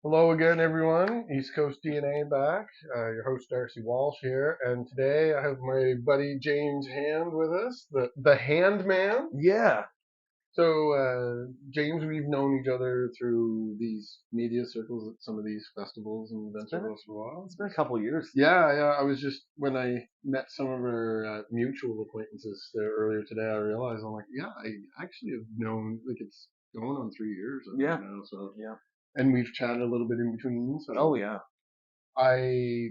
Hello again, everyone. East Coast DNA back. Your host Darcy Walsh here, and today I have my buddy James Hand with us, the Hand Man. Yeah, So, James, we've known each other through these media circles at some of these festivals and it's events been over a, the last while. it's been a couple of years. Yeah. I was just when I met some of our mutual acquaintances there earlier today, I realized I'm like, yeah, I actually have known like it's going on 3 years I think Yeah, now. So, yeah. and we've chatted a little bit in between. Oh So yeah, I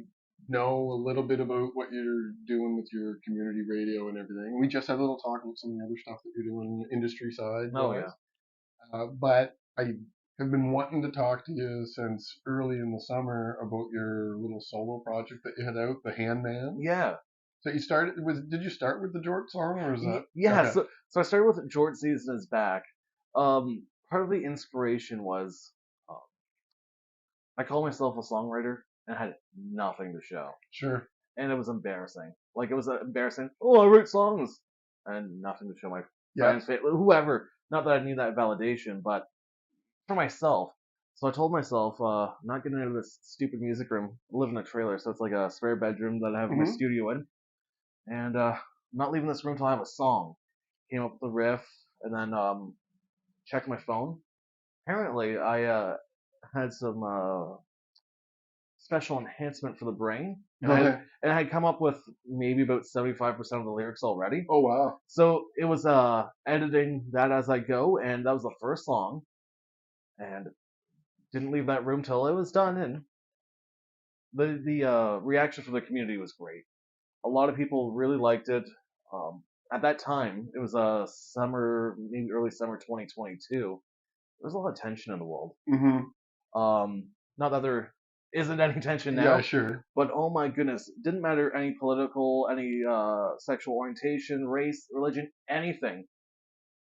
know a little bit about what you're doing with your community radio and everything. We just had a little talk about some of the other stuff that you're doing industry side oh wise. yeah. But I have been wanting to talk to you since early in the summer about your little solo project that you had out, the Handman. Yeah, So you started with, did you start with the Jort song or was that? yeah. Okay. So I started with George Season is back. Part of the inspiration was um, I call myself a songwriter and had nothing to show, Sure. and it was embarrassing. Like it was embarrassing. Oh, I write songs and nothing to show my Yeah. friends, whoever. Not that I need that validation, but for myself. So I told myself, I'm not getting into this stupid music room. I live in a trailer, so it's like a spare bedroom that I have my Hmm. studio in. And I'm not leaving this room till I have a song. Came up with the riff, and then checked my phone. Apparently, I had some special enhancement for the brain, Okay. and I had come up with maybe about 75% of the lyrics already. Oh wow. So it was editing that as I go, and that was the first song, and didn't leave that room till it was done, and the reaction from the community was great. A lot of people really liked it. Um, at that time, it was summer, maybe early summer 2022. There was a lot of tension in the world. Hmm. Not that there isn't any tension Yeah, now, sure. but oh my goodness, didn't matter any political, any sexual orientation, race, religion, anything.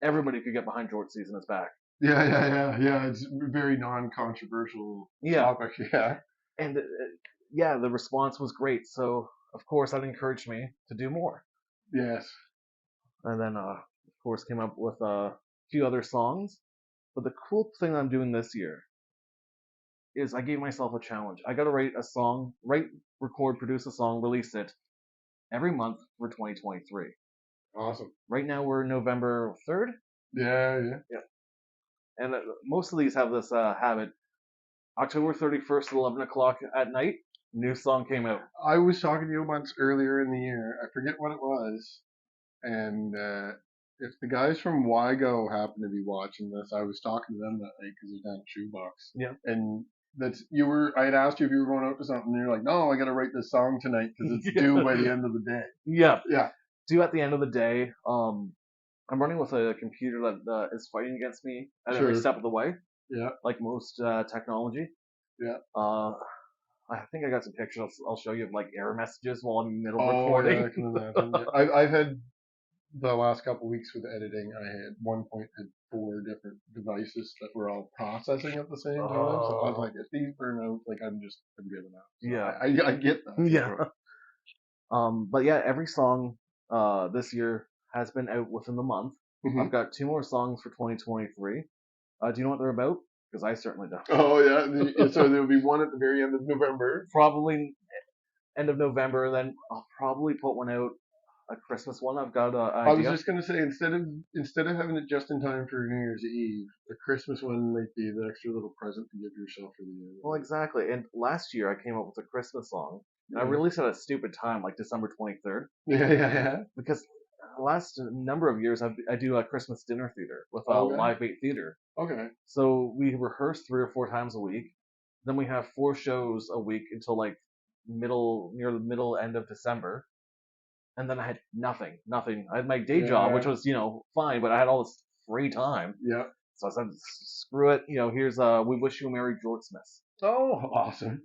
Everybody could get behind George Season is back. Yeah. It's a very non-controversial Yeah, topic. Yeah. and yeah, the response was great. So of course that encouraged me to do more. Yes. And then of course came up with a few other songs. But the cool thing I'm doing this year is I gave myself a challenge. I got to write a song, write, record, produce a song, release it every month for 2023. Awesome. Right now we're November 3rd. Yeah. Yeah, and most of these have this habit. October 31st at 11 o'clock at night, new song came out. I was talking to you once earlier in the year. I forget what it was, and if the guys from Wygo happen to be watching this, I was talking to them that night because they're down at Shoebox, Yeah, and that's you were. I had asked you if you were going out to something, and you're like, "No, I got to write this song tonight because it's due by the end of the day." yeah. Yeah. Do at the end of the day. I'm running with a computer that is fighting against me at every Sure. step of the way, Yeah. like most technology. Yeah. Uh, I think I got some pictures I'll show you of like error messages while I'm in the middle of Oh yeah, I recording. can imagine. Yeah. I've had the last couple of weeks with editing. I had one point had 4 different devices that were all processing at the same time. So I was Oh, like, if these burn out, like I'm giving up. So yeah, I get that for yeah. sure. But yeah, every song this year has been out within the month. I've Hmm. got two more songs for 2023. Do you know what they're about? Because I certainly don't. Oh yeah. So there'll be one at the very end of November. Probably end of November, then I'll probably put one out, a Christmas one. I've got an I was idea. just gonna say instead of having it just in time for New Year's Eve, the Christmas one might be the extra little present to give yourself for the Well, year. exactly. And last year I came up with a Christmas song, and I Yeah. released it at a stupid time, like December 23rd, Yeah. because last number of years I do a Christmas dinner theater with a Okay. live bait theater. Okay. So we rehearse 3 or 4 times a week. Then we have 4 shows a week until like near the middle end of December. And then I had nothing. I had my day job, which Yeah. was fine, but I had all this free time. Yeah. So I said, screw it. Here's We Wish You a Merry Jortsmith, Oh, awesome.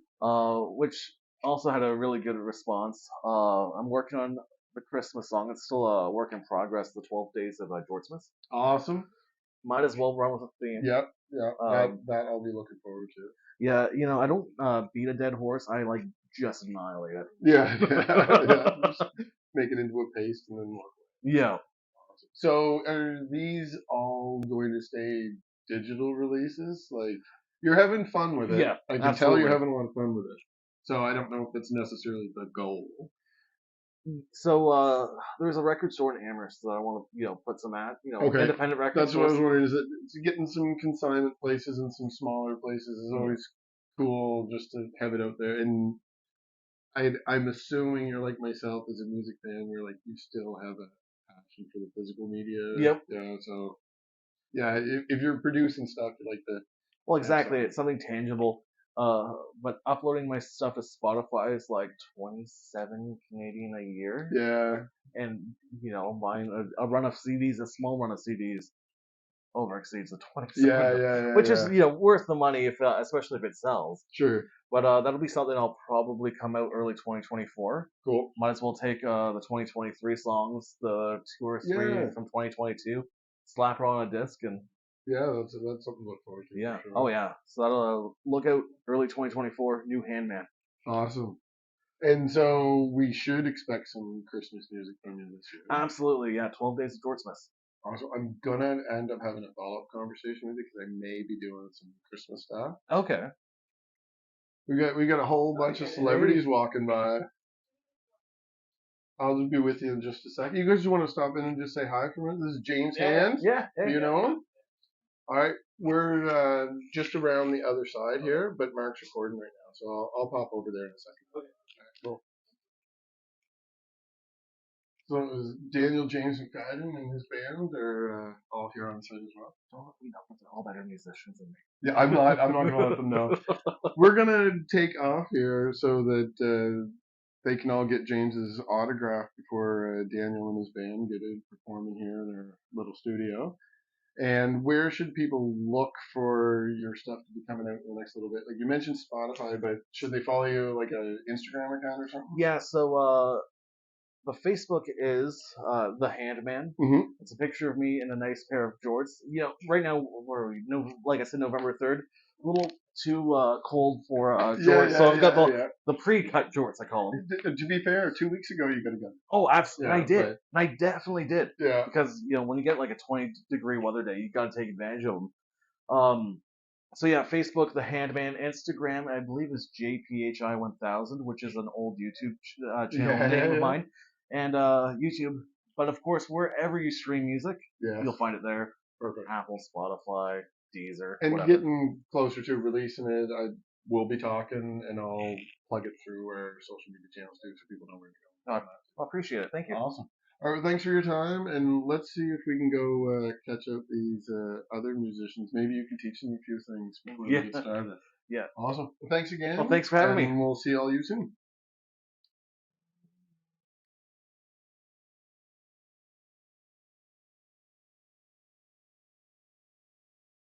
which also had a really good response. I'm working on the Christmas song. It's still a work in progress. The 12 Days of Jortsmith. Awesome. Might as well run with the theme. Yep. Yeah. That Um, that I'll be looking forward to. yeah, I don't beat a dead horse. I like just annihilate it. Yeah. Yeah. Just make it into a paste and then walk. Yeah. So are these all going to stay digital releases? Like you're having fun with it. Yeah, I can tell you're absolutely. having a lot of fun with it. So I don't know if it's necessarily the goal. So there's a record store in Amherst that I want to put some at Okay, independent record that's what I was stores. wondering. Is it getting some consignment places and some smaller places is Yeah. always cool just to have it out there. And I'm assuming you're like myself as a music fan. You're like you still have a passion for the physical media. Yep. Yeah. So yeah, if you're producing stuff, you like to Well, have exactly. something. It's something tangible. But uploading my stuff to Spotify is like 27 Canadian a year, Yeah. and buying a run of CDs, a small run of CDs, over exceeds the Yeah. 27, Yeah. Yeah. which is Yeah. worth the money if especially if it sells. Sure. But that'll be something I'll probably come out early 2024. Cool. Might as well take the 2023 songs, the two or three Yeah. from 2022, slap it on a disc, and Yeah. That's something to look forward to yeah. for sure. Oh yeah. So that'll look out early 2024. New Handman. Awesome. And so we should expect some Christmas music from you this year. Absolutely. Yeah. 12 Days of Dortsmouth. Also, I'm gonna end up having a follow-up conversation with you because I may be doing some Christmas stuff. Okay. We got a whole bunch of celebrities walking by. I'll just be with you in just a second. You guys just want to stop in and just say hi for a minute? This is James Hands. Yeah. Do you know him? All right, we're just around the other side here, but Mark's recording right now, so I'll pop over there in a second. Okay. Cool. So it was Daniel James McFadden and his band are all here on site as well. Don't let me know, but they're all better musicians than me. Yeah, I'm not. I'm not gonna let them know. We're gonna take off here so that they can all get James's autograph before Daniel and his band get to performing here in their little studio. And where should people look for your stuff to be coming out in the next little bit? Like you mentioned Spotify, but should they follow you like a Instagram account or something? Yeah. So the Facebook is the Handman. Mm-hmm. It's a picture of me in a nice pair of jorts. Right now like I said, November 3rd. A little too cold for jorts, so I've got the pre-cut jorts, I call them. To be fair, 2 weeks ago you got a gun. Oh, absolutely, Yeah, I did. but- And I definitely did. Yeah. Because when you get like a 20-degree weather day, you got to take advantage of them. So yeah, Facebook, the Handman. Instagram, I believe, is JPHI1000, which is an old YouTube channel name of mine, and YouTube. But of course, wherever you stream music, Yeah. you'll find it there. Perfect. Apple, Spotify, Deezer, And whatever. getting closer to releasing it, I will be talking, and I'll plug it through our social media channels too, so people know where to go. I appreciate it. Thank you. Awesome. All right, thanks for your time, and let's see if we can go catch up these other musicians. Maybe you can teach them a few things before we get started. Yeah. Awesome. Well, thanks again. Well, thanks for having me. And we'll see all you soon.